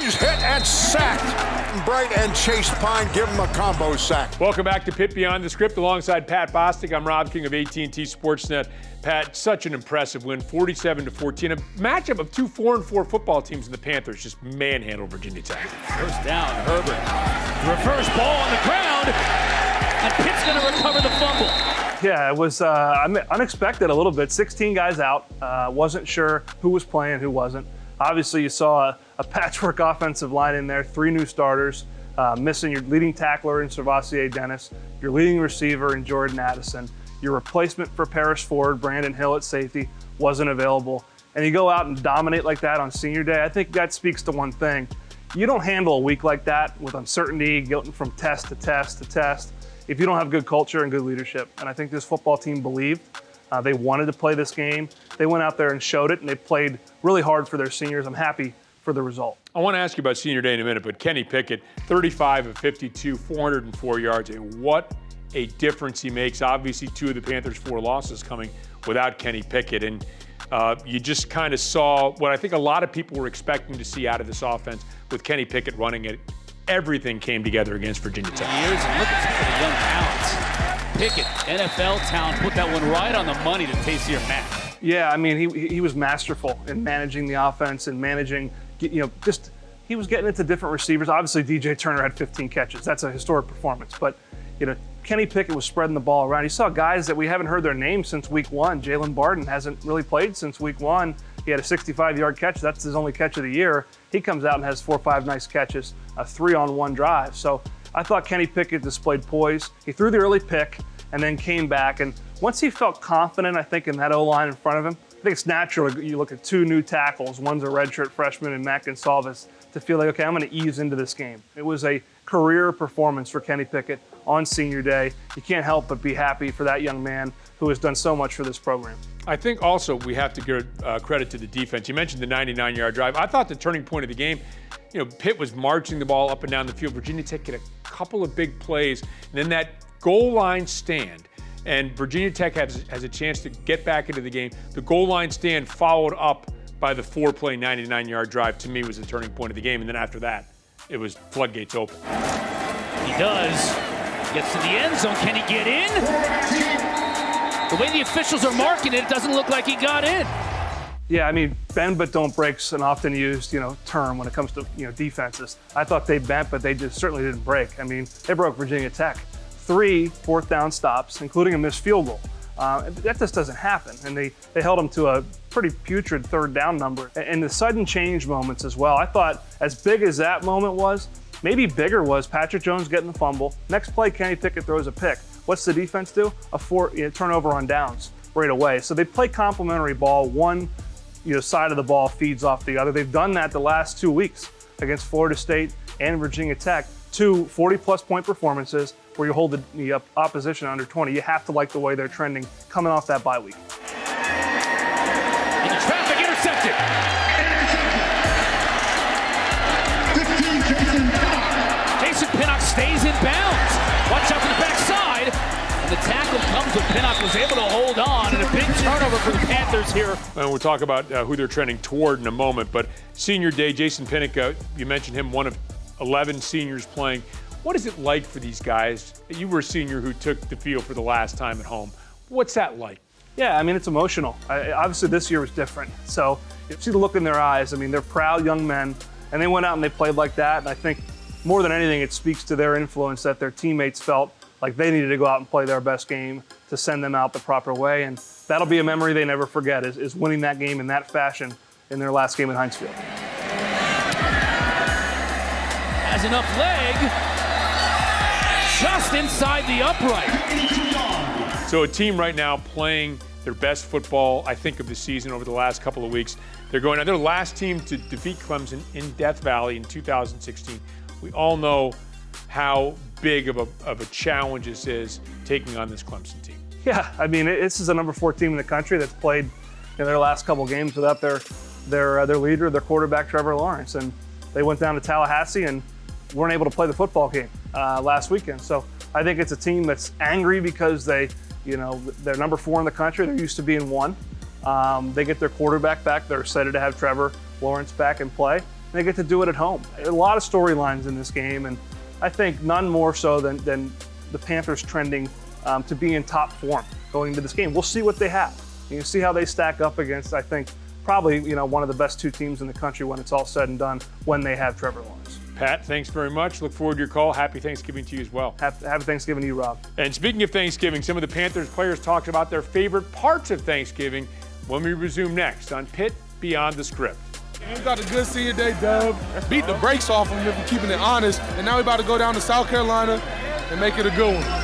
He's hit and sacked. Bright and Chase Pine give him a combo sack. Welcome back to Pitt Beyond the Script alongside Pat Bostick. I'm Rob King of AT&T Sportsnet. Pat, such an impressive win, 47-14. A matchup of two 4-4 football teams in the Panthers just manhandled Virginia Tech. First down, Herbert. Reverse ball on the ground, and Pitt's going to recover the fumble. Yeah, it was unexpected a little bit. 16 guys out. Wasn't sure who was playing, who wasn't. Obviously, you saw a patchwork offensive line in there, 3 new starters, missing your leading tackler in Servassier Dennis, your leading receiver in Jordan Addison, your replacement for Paris Ford, Brandon Hill at safety, wasn't available. And you go out and dominate like that on senior day, I think that speaks to one thing. You don't handle a week like that with uncertainty, going from test to test to test, if you don't have good culture and good leadership. And I think this football team believed. They wanted to play this game. They went out there and showed it, and they played really hard for their seniors. I'm happy for the result. I want to ask you about senior day in a minute, but Kenny Pickett, 35 of 52, 404 yards, and what a difference he makes. Obviously, 2 of the Panthers' 4 losses coming without Kenny Pickett, and you just kind of saw what I think a lot of people were expecting to see out of this offense with Kenny Pickett running it. Everything came together against Virginia Tech. Years, and look at some of the young talents. Pickett, NFL talent, put that one right on the money to Taysier Mack. Yeah, I mean, he was masterful in managing the offense and managing, just he was getting into different receivers. Obviously, DJ Turner had 15 catches. That's a historic performance. But, Kenny Pickett was spreading the ball around. You saw guys that we haven't heard their names since week 1. Jalen Barden hasn't really played since week 1. He had a 65-yard catch. That's his only catch of the year. He comes out and has 4 or 5 nice catches, a 3-on-1 drive. So I thought Kenny Pickett displayed poise. He threw the early pick and then came back. And once he felt confident, I think, in that O-line in front of him, I think it's natural. You look at 2 new tackles. One's a redshirt freshman in Matt Gonsalves, to feel like, okay, I'm going to ease into this game. It was a career performance for Kenny Pickett on senior day. You can't help but be happy for that young man who has done so much for this program. I think also we have to give credit to the defense. You mentioned the 99-yard drive. I thought the turning point of the game, Pitt was marching the ball up and down the field. Virginia Tech had a couple of big plays, and then that goal line stand, and Virginia Tech has a chance to get back into the game. The goal line stand followed up by the 4-play 99-yard drive, to me, was the turning point of the game. And then after that, it was floodgates open. He does. Gets to the end zone. Can he get in? The way the officials are marking it, it doesn't look like he got in. Yeah, I mean, bend but don't break's an often used, term when it comes to, defenses. I thought they bent, but they just certainly didn't break. I mean, they broke Virginia Tech. 3 fourth-down stops, including a missed field goal. That just doesn't happen. And they held them to a pretty putrid 3rd down number. And the sudden change moments as well. I thought as big as that moment was, maybe bigger was Patrick Jones getting the fumble. Next play, Kenny Pickett throws a pick. What's the defense do? A turnover on downs right away. So they play complementary ball. One side of the ball feeds off the other. They've done that the last 2 weeks against Florida State and Virginia Tech. 2 40-plus point performances where you hold the opposition under 20. You have to like the way they're trending coming off that bye week. Into traffic, intercepted. Jason Pinnock stays in bounds. Watch out for the backside. And the tackle comes when Pinnock was able to hold on, and a big turnover for the Panthers here. And we'll talk about who they're trending toward in a moment. But senior day, Jason Pinnock, you mentioned him, one of 11 seniors playing. What is it like for these guys? You were a senior who took the field for the last time at home. What's that like? Yeah, I mean, it's emotional. Obviously, this year was different. So you see the look in their eyes. I mean, they're proud young men, and they went out and they played like that. And I think more than anything, it speaks to their influence that their teammates felt like they needed to go out and play their best game to send them out the proper way. And that'll be a memory they never forget, is winning that game in that fashion in their last game at Heinz Field. Has enough leg, just inside the upright. So a team right now playing their best football, I think, of the season over the last couple of weeks. They're the last team to defeat Clemson in Death Valley in 2016. We all know how big of a challenge this is, taking on this Clemson team. Yeah, I mean, this is a number 4 team in the country that's played their last couple games without their leader, their quarterback, Trevor Lawrence. And they went down to Tallahassee and weren't able to play the football game last weekend. So I think it's a team that's angry because they're number 4 in the country. They're used to being 1. They get their quarterback back. They're excited to have Trevor Lawrence back in play. and they get to do it at home. A lot of storylines in this game, and I think none more so than the Panthers trending to be in top form going into this game. We'll see what they have. You can see how they stack up against, I think, probably one of the best two teams in the country when it's all said and done when they have Trevor Lawrence. Pat, thanks very much. Look forward to your call. Happy Thanksgiving to you as well. Happy Thanksgiving to you, Rob. And speaking of Thanksgiving, some of the Panthers players talked about their favorite parts of Thanksgiving when we resume next on Pitt Beyond the Script. We got a good senior day dub. Beat the brakes off them if we're keeping it honest. And now we're about to go down to South Carolina and make it a good one.